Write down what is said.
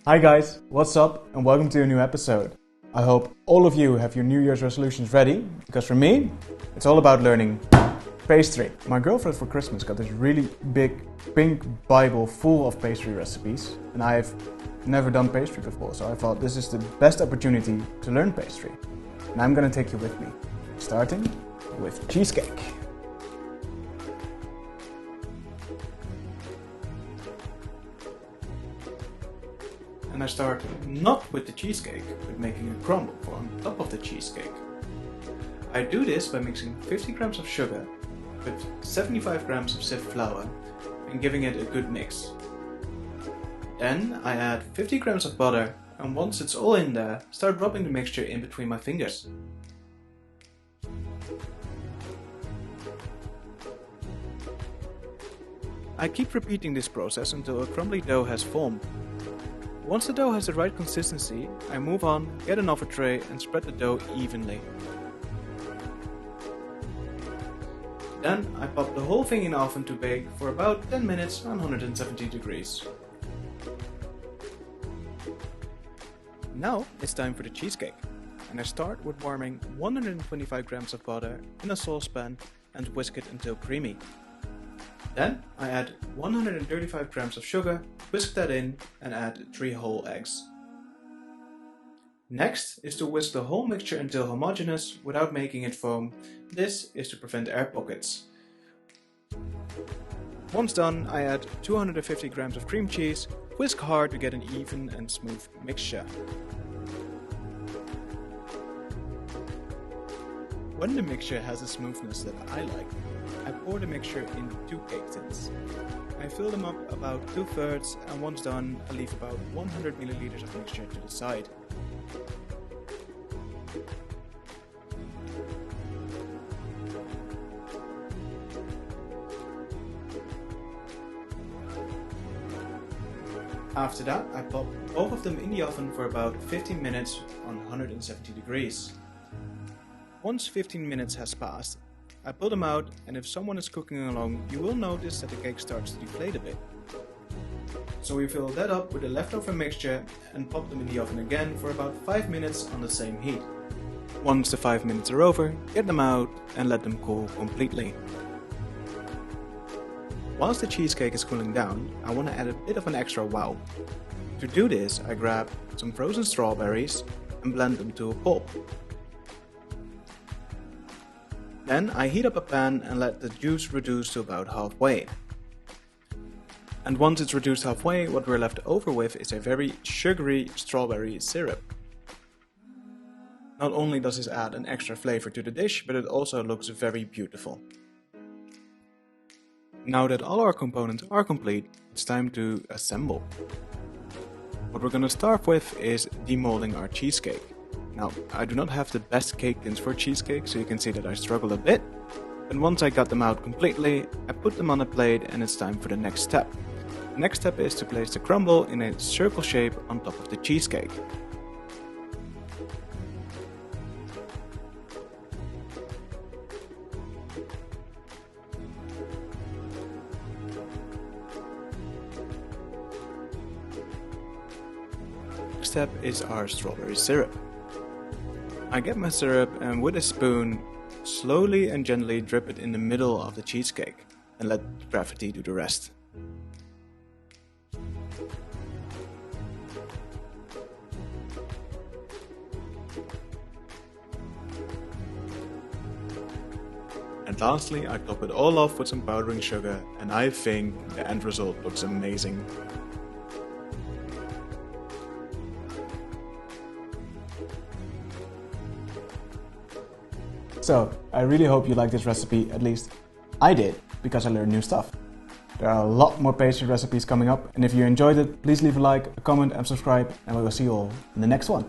Hi guys, what's up and welcome to a new episode. I hope all of you have your New Year's resolutions ready, because for me, it's all about learning pastry. My girlfriend for Christmas got this really big pink Bible full of pastry recipes, and I've never done pastry before, so I thought this is the best opportunity to learn pastry. And I'm gonna take you with me, starting with cheesecake. And I start not with the cheesecake, but making a crumble for on top of the cheesecake. I do this by mixing 50 grams of sugar with 75 grams of sieved flour and giving it a good mix. Then I add 50 grams of butter, and once it's all in there, start rubbing the mixture in between my fingers. I keep repeating this process until a crumbly dough has formed. Once the dough has the right consistency, I move on, get an oven tray and spread the dough evenly. Then I pop the whole thing in the oven to bake for about 10 minutes on 170 degrees. Now it's time for the cheesecake, and I start with warming 125 grams of butter in a saucepan and whisk it until creamy. Then I add 135 grams of sugar, whisk that in and add 3 whole eggs. Next is to whisk the whole mixture until homogeneous without making it foam. This is to prevent air pockets. Once done, I add 250 grams of cream cheese, whisk hard to get an even and smooth mixture. When the mixture has a smoothness that I like, I pour the mixture in 2 cake tins. I fill them up about 2/3, and once done, I leave about 100 milliliters of mixture to the side. After that, I pop both of them in the oven for about 15 minutes on 170 degrees. Once 15 minutes has passed, I pull them out, and if someone is cooking along, you will notice that the cake starts to deflate a bit. So we fill that up with the leftover mixture and pop them in the oven again for about 5 minutes on the same heat. Once the 5 minutes are over, get them out and let them cool completely. Whilst the cheesecake is cooling down, I want to add a bit of an extra wow. To do this, I grab some frozen strawberries and blend them to a pulp. Then I heat up a pan and let the juice reduce to about halfway. And once it's reduced halfway, what we're left over with is a very sugary strawberry syrup. Not only does this add an extra flavor to the dish, but it also looks very beautiful. Now that all our components are complete, it's time to assemble. What we're gonna start with is demolding our cheesecake. Now, I do not have the best cake tins for cheesecake, so you can see that I struggle a bit. But once I got them out completely, I put them on a plate and it's time for the next step. The next step is to place the crumble in a circle shape on top of the cheesecake. Next step is our strawberry syrup. I get my syrup and with a spoon, slowly and gently drip it in the middle of the cheesecake and let gravity do the rest. And lastly, I top it all off with some powdering sugar, and I think the end result looks amazing. So, I really hope you like this recipe, at least I did, because I learned new stuff. There are a lot more pastry recipes coming up, and if you enjoyed it, please leave a like, a comment and subscribe, and we will see you all in the next one.